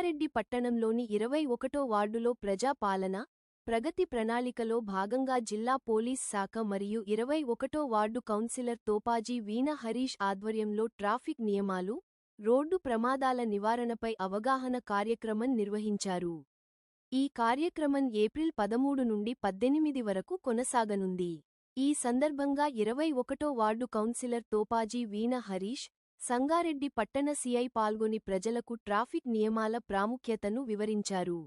సంగారెడ్డి పట్టణంలోని 21వ వార్డులో ప్రజా పాలన, ప్రగతి ప్రణాళికలో భాగంగా జిల్లా పోలీస్ శాఖ మరియు 21వ వార్డు కౌన్సిలర్ తోపాజీ వీణ హరీష్ ఆధ్వర్యంలో ట్రాఫిక్ నియమాలు, రోడ్డు ప్రమాదాల నివారణపై అవగాహన కార్యక్రమం నిర్వహించారు. ఈ కార్యక్రమం ఏప్రిల్ 13 నుండి 18 వరకు కొనసాగనుంది. ఈ సందర్భంగా 21వ వార్డు కౌన్సిలర్ తోపాజీ వీణ హరీష్, సంగారెడ్డి పట్టణ సిఐ పాల్గొని ప్రజలకు ట్రాఫిక్ నియమాల ప్రాముఖ్యతను వివరించారు.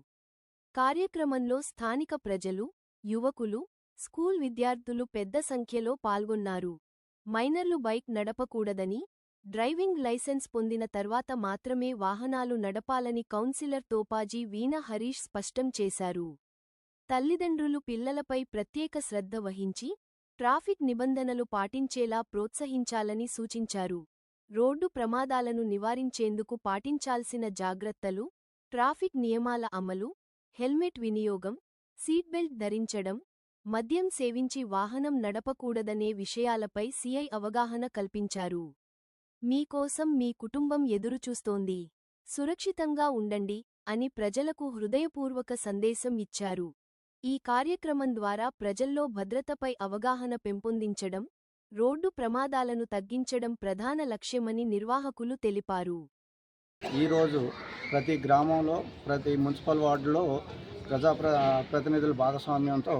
కార్యక్రమంలో స్థానిక ప్రజలు, యువకులు, స్కూల్ విద్యార్థులు పెద్ద సంఖ్యలో పాల్గొన్నారు. మైనర్లు బైక్ నడపకూడదని, డ్రైవింగ్ లైసెన్స్ పొందిన తర్వాత మాత్రమే వాహనాలు నడపాలని కౌన్సిలర్ తోపాజీ వీణ హరీష్ స్పష్టం చేశారు. తల్లిదండ్రులు పిల్లలపై ప్రత్యేక శ్రద్ధ వహించి, ట్రాఫిక్ నిబంధనలు పాటించేలా ప్రోత్సహించాలని సూచించారు. రోడ్డు ప్రమాదాలను నివారించేందుకు పాటించాల్సిన జాగ్రత్తలు, ట్రాఫిక్ నియమాల అమలు, హెల్మెట్ వినియోగం, సీట్బెల్ట్ ధరించడం, మద్యం సేవించి వాహనం నడపకూడదనే విషయాలపై సిఐ అవగాహన కల్పించారు. మీకోసం మీ కుటుంబం ఎదురుచూస్తోంది. సురక్షితంగా ఉండండి అని ప్రజలకు హృదయపూర్వక సందేశం ఇచ్చారు. ఈ కార్యక్రమం ద్వారా ప్రజల్లో భద్రతపై అవగాహన పెంపొందించడం, రోడ్డు ప్రమాదాలను తగ్గించడం ప్రధాన లక్ష్యమని నిర్వాహకులు తెలిపారు. ఈరోజు ప్రతి గ్రామంలో, ప్రతి మున్సిపల్ వార్డులో ప్రతినిధుల భాగస్వామ్యంతో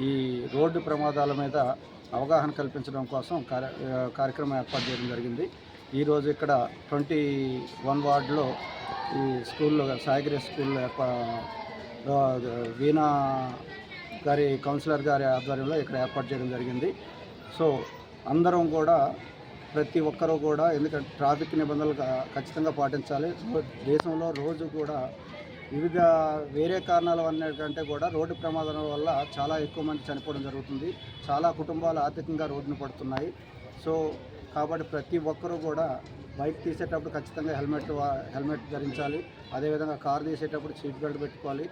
ఈ రోడ్డు ప్రమాదాల మీద అవగాహన కల్పించడం కోసం కార్యక్రమం ఏర్పాటు చేయడం జరిగింది. ఈరోజు ఇక్కడ 21 వార్డులో ఈ స్కూల్లో సాయిగ్రేస్ స్కూల్లో వీణా గారి కౌన్సిలర్ గారి ఆధ్వర్యంలో ఇక్కడ ఏర్పాటు చేయడం జరిగింది. సో అందరం కూడా, ప్రతి ఒక్కరూ కూడా, ఎందుకంటే ట్రాఫిక్ నిబంధనలు ఖచ్చితంగా పాటించాలి. దేశంలో రోజు కూడా వేరే కారణాల కంటే కూడా రోడ్డు ప్రమాదాల వల్ల చాలా ఎక్కువ మంది చనిపోవడం జరుగుతుంది. చాలా కుటుంబాలు ఆర్థికంగా రోడ్డున పడుతున్నాయి. సో కాబట్టి ప్రతి ఒక్కరూ కూడా బైక్ తీసేటప్పుడు ఖచ్చితంగా హెల్మెట్ ధరించాలి. అదేవిధంగా కారు తీసేటప్పుడు సీట్ బెల్ట్ పెట్టుకోవాలి.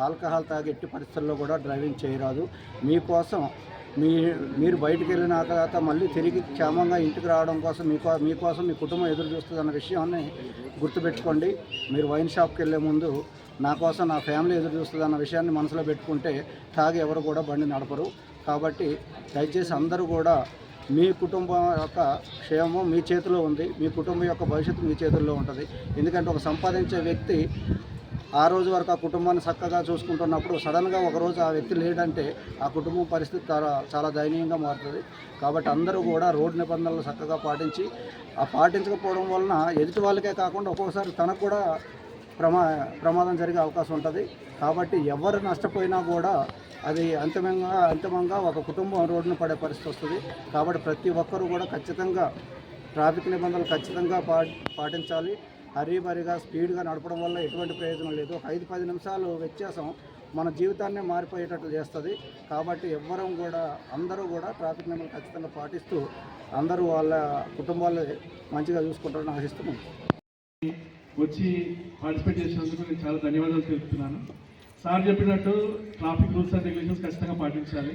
ఆల్కహాల్ తాగి ఎట్టి పరిస్థితుల్లో కూడా డ్రైవింగ్ చేయరాదు. మీకోసం మీరు బయటికి వెళ్ళిన తర్వాత మళ్ళీ తిరిగి క్షేమంగా ఇంటికి రావడం కోసం మీకోసం మీ కుటుంబం ఎదురు చూస్తుంది అన్న విషయాన్ని గుర్తుపెట్టుకోండి. మీరు వైన్ షాప్కి వెళ్ళే ముందు నా కోసం నా ఫ్యామిలీ ఎదురు చూస్తుంది అన్న విషయాన్ని మనసులో పెట్టుకుంటే తాగి ఎవరు కూడా బండి నడపరు. కాబట్టి దయచేసి అందరూ కూడా మీ కుటుంబం యొక్క క్షేమం మీ చేతిలో ఉంది. మీ కుటుంబం యొక్క భవిష్యత్తు మీ చేతుల్లో ఉంటుంది. ఎందుకంటే ఒక సంపాదించే వ్యక్తి ఆ రోజు వరకు ఆ కుటుంబాన్ని చక్కగా చూసుకుంటున్నప్పుడు సడన్గా ఒకరోజు ఆ వ్యక్తి లేడంటే ఆ కుటుంబం పరిస్థితి చాలా దయనీయంగా మారుతుంది. కాబట్టి అందరూ కూడా రోడ్డు నిబంధనలు చక్కగా పాటించి, ఆ పాటించకపోవడం వలన ఎదుటి వాళ్ళకే కాకుండా ఒక్కొక్కసారి తనకు కూడా ప్రమాదం జరిగే అవకాశం ఉంటుంది. కాబట్టి ఎవరు నష్టపోయినా కూడా అది అంతిమంగా ఒక కుటుంబం రోడ్డున పడే పరిస్థితి వస్తుంది. కాబట్టి ప్రతి ఒక్కరూ కూడా ఖచ్చితంగా ట్రాఫిక్ నిబంధనలు ఖచ్చితంగా పాటించాలి. హరీబరీగా స్పీడ్గా నడపడం వల్ల ఎటువంటి ప్రయోజనం లేదు. ఒక 5-10 నిమిషాలు వ్యత్యాసం మన జీవితాన్నే మారిపోయేటట్లు చేస్తుంది. కాబట్టి అందరూ కూడా ట్రాఫిక్ నియమాలు ఖచ్చితంగా పాటిస్తూ అందరూ వాళ్ళ కుటుంబాలు మంచిగా చూసుకుంటారని ఆశిస్తున్నాం. వచ్చి పార్టిసిపేట్ చేసినందుకు నేను చాలా ధన్యవాదాలు తెలుపుతున్నాను. సార్ చెప్పినట్టు ట్రాఫిక్ రూల్స్ అండ్ రెగ్యులేషన్స్ ఖచ్చితంగా పాటించాలి.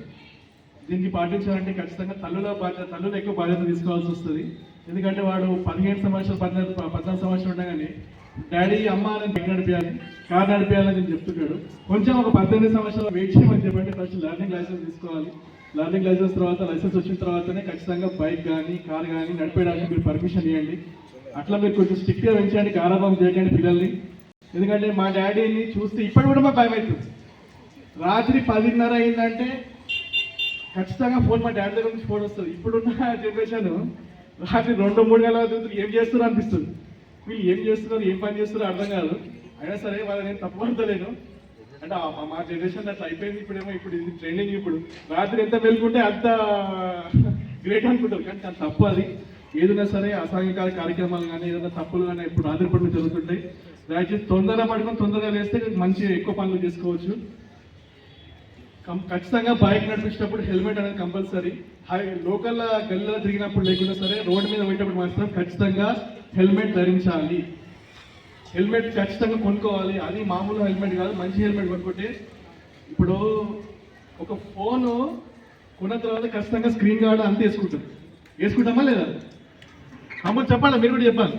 దీనికి పాటించాలంటే ఖచ్చితంగా తల్లులు ఎక్కువ బాధ్యత తీసుకోవాల్సి వస్తుంది. ఎందుకంటే వాడు 15 సంవత్సరాలు 14 సంవత్సరాలు ఉండగానే డాడీ అమ్మ అని బైక్ నడిపించాలి, కార్ నడిపించాలని నేను చెప్తున్నాడు. కొంచెం ఒక 18 సంవత్సరాలు వెయిట్ చేయమని చెప్పండి. ఫస్ట్ లెర్నింగ్ లైసెన్స్ తీసుకోవాలి. లెర్నింగ్ లైసెన్స్ తర్వాత లైసెన్స్ వచ్చిన తర్వాతనే ఖచ్చితంగా బైక్ కానీ కార్ కానీ నడిపేయడానికి మీరు పర్మిషన్ ఇవ్వండి. అట్లా మీరు కొంచెం స్ట్రిక్ట్గా పెంచండి, గారాబం చేయకండి పిల్లల్ని. ఎందుకంటే మా డాడీని చూస్తే ఇప్పటి కూడా మాకు భయం అవుతుంది. రాత్రి 10:30 అయిందంటే ఖచ్చితంగా ఫోన్, మా డాడీ దగ్గర నుంచి ఫోన్ వస్తుంది. ఇప్పుడున్న జనరేషన్ రాత్రి 2-3 గంటల ఏం చేస్తున్నారు అనిపిస్తుంది. వీళ్ళు ఏం చేస్తున్నారు, ఏం పని చేస్తున్నారో అర్థం కాదు. అయినా సరే వాళ్ళని నేను తప్పు పడతలేను. అంటే మా జనరేషన్ అట్లా అయిపోయింది. ఇప్పుడు ఇది ట్రెండింగ్. ఇప్పుడు రాత్రి ఎంత వెళ్తుంటే అంత గ్రేట్ అనుకుంటారు, కానీ చాలా తప్పు. అది ఏదైనా సరే అసాంఘిక కార్యక్రమాలు కానీ ఏదైనా తప్పులు కానీ ఇప్పుడు రాత్రి పనులు జరుగుతుంటాయి. దయచేసి తొందరగా పడుకొని తొందరగా వేస్తే మంచి ఎక్కువ పనులు చేసుకోవచ్చు. ఖచ్చితంగా బైక్ నడిపించేటప్పుడు హెల్మెట్ అనేది కంపల్సరీ. లోకల్ గల్లీలో తిరిగినప్పుడు లేకుండా సరే రోడ్డు మీద పోయేటప్పుడు మాత్రం ఖచ్చితంగా హెల్మెట్ ధరించాలి. హెల్మెట్ ఖచ్చితంగా కొనుక్కోవాలి. అది మామూలు హెల్మెట్ కాదు, మంచి హెల్మెట్ కొనుక్కుంటే. ఇప్పుడు ఒక ఫోను కొన్న తర్వాత ఖచ్చితంగా స్క్రీన్ గార్డ్ అంతా వేసుకుంటామా లేదా? అమ్మ చెప్పాలా, మీరు కూడా చెప్పాలి.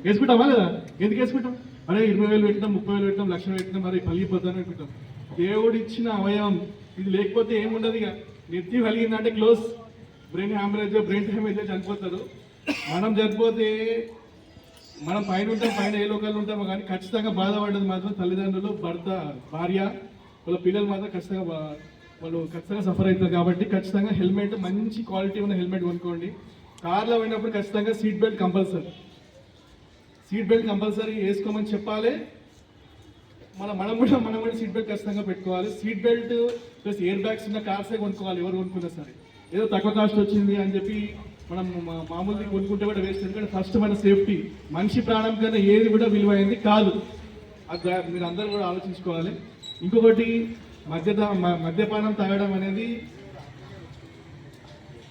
వేసుకుంటామా లేదా? ఎందుకు వేసుకుంటాం? అరే 20,000 పెట్టినాం, 30,000 పెట్టినాం, 1,00,000 పెట్టినాం, మరి పలిగిపోతాను అనుకుంటాం. దేవుడు ఇచ్చిన అవయవం ఇది లేకపోతే ఏముండదు. ఇక నెత్తి కలిగిందంటే close, brain hemorrhage, brain damage చనిపోతారు. మనం చనిపోతే మనం పైన ఉంటాం, పైన ఏ లోకాలు ఉంటామో కానీ ఖచ్చితంగా బాధపడ్డది మాత్రం తల్లిదండ్రులు, భర్త, భార్య, వాళ్ళ పిల్లలు మాత్రం ఖచ్చితంగా వాళ్ళు సఫర్ అవుతారు. కాబట్టి ఖచ్చితంగా హెల్మెట్, మంచి క్వాలిటీ ఉన్న హెల్మెట్ కొనుక్కోండి. కార్లో పోయినప్పుడు ఖచ్చితంగా సీట్ బెల్ట్ కంపల్సరీ వేసుకోమని చెప్పాలి. మనం కూడా సీట్ బెల్ట్ ఖచ్చితంగా పెట్టుకోవాలి. Seat belt plus air bags ఉన్న కార్సే కొనుక్కోవాలి ఎవరు కొనుక్కున్నా సరే. ఏదో తక్కువ కాస్ట్ వచ్చింది అని చెప్పి మనం మామూలుగా కొనుక్కుంటే కూడా వేస్ట్. ఎందుకంటే ఫస్ట్ మన సేఫ్టీ, మనిషి ప్రాణం కన్నా ఏది కూడా విలువైంది కాదు. అది మీరు అందరూ కూడా ఆలోచించుకోవాలి. ఇంకొకటి, మద్యపానం తాగడం అనేది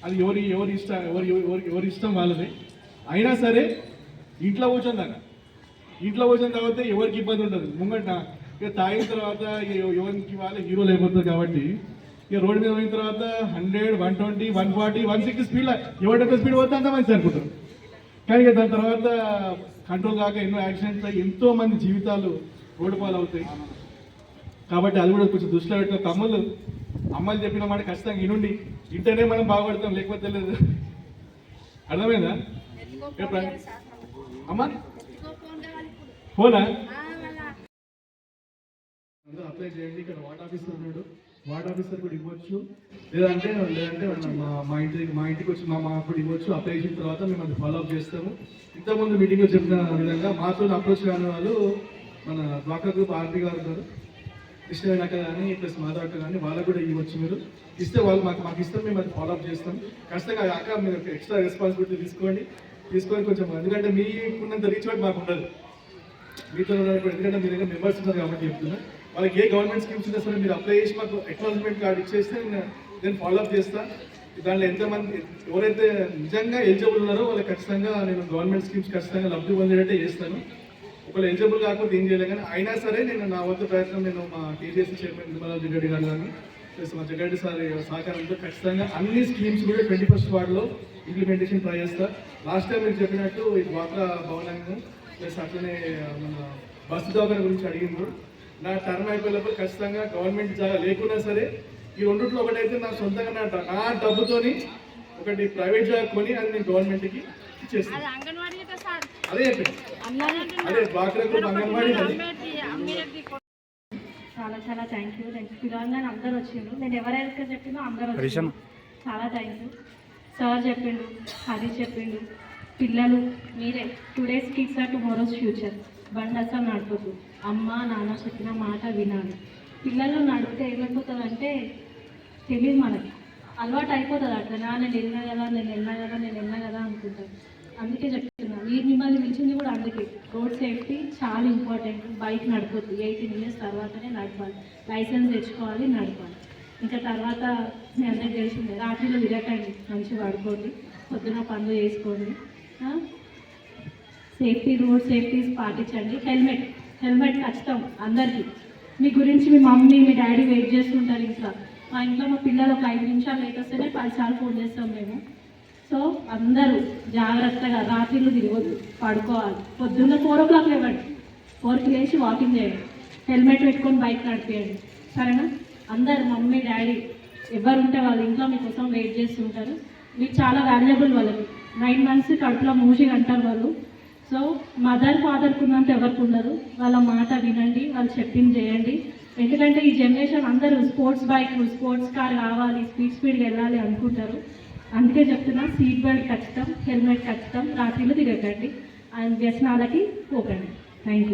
అది ఎవరి ఇష్టం వాళ్ళది. అయినా సరే ఇంట్లో కూర్చొని తాగితే ఎవరికి ఇబ్బంది ఉంటుంది. ముంగట ఇక తాగిన తర్వాత ఎవరికి వాళ్ళ హీరోలు అయిపోతుంది. కాబట్టి ఇక రోడ్డు మీద పోయిన తర్వాత 100, 120, 140, 160 స్పీడ్లో ఎవరి స్పీడ్ పోతే అంత మంచి అనుకుంటారు. కానీ ఇక దాని తర్వాత కంట్రోల్ కాక ఎన్నో యాక్సిడెంట్స్ అయ్యి ఎంతో మంది జీవితాలు రోడ్డు పాలు అవుతాయి. కాబట్టి అది కూడా కొంచెం దృష్టిలో పెట్టిన తమ్ముళ్ళు, అమ్మాయిలు చెప్పిన మాట ఖచ్చితంగా ఇనుండి, ఇంటనే మనం బాగుపడతాం, లేకపోతే లేదు. అర్థమైందా అమ్మా? ఫోనా అందరూ అప్లై చేయండి. ఇక్కడ వార్డ్ ఆఫీసర్ ఉన్నాడు, వార్డ్ ఆఫీసర్ కూడా ఇవ్వచ్చు. లేదంటే మా ఇంటికి వచ్చి మా కూడా ఇవ్వచ్చు. అప్లై చేసిన తర్వాత మేము అది ఫాలోఅప్ చేస్తాము. ఇంతకుముందు మీటింగ్లో చెప్పిన విధంగా మాతో అప్రోచ్ కాని వాళ్ళు మన డ్వాక్రా గ్రూప్ ఆర్పీ గారు ఉన్నారు, కృష్ణ కానీ ప్లస్ మాధవ్ కానీ వాళ్ళకు కూడా ఇవ్వచ్చు. మీరు ఇస్తే వాళ్ళు మాకు ఇస్తాం, మేము అది ఫాలోఅప్ చేస్తాం. ఖచ్చితంగా కాక మీరు ఎక్స్ట్రా రెస్పాన్సిబిలిటీ తీసుకొని కొంచెం, ఎందుకంటే మీకున్నంత రీచ్ అవుట్ మాకు ఉండదు మీతో. ఎందుకంటే మీ దగ్గర మెంబర్స్ ఉన్నారు కాబట్టి చెప్తున్నా. వాళ్ళకి ఏ గవర్నమెంట్ స్కీమ్స్ ఉన్నా సరే మీరు అప్లై చేసి మాకు అక్నాలెడ్జ్మెంట్ కార్డు ఇచ్చేస్తే నేను ఫాలోఅప్ చేస్తాను. దాంట్లో ఎంతమంది ఎవరైతే నిజంగా ఎలిజిబుల్ ఉన్నారో వాళ్ళకి ఖచ్చితంగా నేను గవర్నమెంట్ స్కీమ్స్ ఖచ్చితంగా లబ్ధి పొందేటట్టే చేస్తాను. ఒకవేళ ఎలిజిబుల్ కాకపోతే ఏం చేయలేదు. కానీ అయినా సరే నేను నా వంతు ప్రయత్నం, నేను మా టీజేసీ చైర్మన్ నిర్మలా జగ్గారెడ్డి గారు కానీ ప్లస్ మా జగ్గారెడ్డి సార్ సహకారంతో ఖచ్చితంగా అన్ని స్కీమ్స్ కూడా 21st వార్డులో ఇంప్లిమెంటేషన్ ట్రై చేస్తా. లాస్ట్ టైం మీరు చెప్పినట్టు ఈ డ్వాక్రా భవనాన్ని ప్లస్ అట్లనే మన బస్సు దవాఖాన గురించి అడిగిండ్రు. నా టర్మ్ అయిపోయేటప్పుడు ఖచ్చితంగా గవర్నమెంట్ జాగా లేకున్నా సరే ఈ రెండిట్లో ఒకటైతే నా సొంతంగా నా డబ్బుతోని ఒకటి ప్రైవేట్ జాగా కొని అది నేను గవర్నమెంట్కి ఇచ్చేస్తాను. అదే అదే డ్వాక్రా గ్రూప్ అంగన్వాడీ. చాలా థ్యాంక్ యూ. పిల్లలు అందరూ వచ్చిండ్రు. నేను ఎవరైనా చెప్పినా అందరూ వచ్చారు. చాలా థ్యాంక్ యూ. సార్ చెప్పిండు, హరీష్ చెప్పిండు, పిల్లలు మీరే today's kids are tomorrow's future. బండి అసలు నడపద్దు, అమ్మ నాన్న చెప్పిన మాట వినాలి. పిల్లలు నడిపితే ఏమైపోతుందంటే తెలియదు మనకి, అలవాటు అయిపోతుంది. అట్లా నేను వెళ్ళినా కదా అనుకుంటాను. అందుకే చెప్తున్నా, మీరు మిమ్మల్ని పిలిచింది కూడా అందుకే. రోడ్ సేఫ్టీ చాలా ఇంపార్టెంట్. బైక్ నడపద్దు, 18 years తర్వాతనే నడపాలి. లైసెన్స్ తెచ్చుకోవాలి, నడపాలి. ఇంకా తర్వాత మీ అందరికి తెలిసిందే, రాత్రిలో తిరగకండి, మంచిగా పడుకోండి, పొద్దున పనులు చేసుకోండి. సేఫ్టీ, రోడ్ సేఫ్టీస్ పాటించండి. హెల్మెట్ ఖచ్చితం అందరికీ. మీ గురించి మీ మమ్మీ మీ డాడీ వెయిట్ చేస్తుంటారు ఇంట్లో. మా ఇంట్లో మా పిల్లలు ఒక 5 నిమిషాలు లేట్ వస్తేనే 10 సార్లు ఫోన్ చేస్తాం మేము. సో అందరూ జాగ్రత్తగా రాత్రిళ్ళు తిరగొద్దు, పడుకోవాలి. పొద్దున్న 4 o'clock లేవండి, 4కి లేచి వాకింగ్ చేయండి, హెల్మెట్ పెట్టుకొని బైక్ నడిపేయండి. సరేనా? అందరు మమ్మీ డాడీ ఎవరు ఉంటే వాళ్ళ ఇంట్లో మీకోసం వెయిట్ చేస్తుంటారు. మీకు చాలా వాల్యుబుల్. వాళ్ళకి 9 months కడుపులో మూసిగా అంటారు వాళ్ళు. సో మదర్ ఫాదర్కి ఉన్నంత ఎవరికి ఉండదు. వాళ్ళ మాట వినండి, వాళ్ళు చెప్పింది చేయండి. ఎందుకంటే ఈ జనరేషన్ అందరూ స్పోర్ట్స్ బైక్, స్పోర్ట్స్ కార్ కావాలి, స్పీడ్గా వెళ్ళాలి అనుకుంటారు. అందుకే చెప్తున్నా, సీట్ బెల్ట్ ఖచ్చితం, హెల్మెట్ ఖచ్చితం, రాత్రిలో తిరగకండి, అండ్ వ్యసనాలకి పోకండి. Thank you.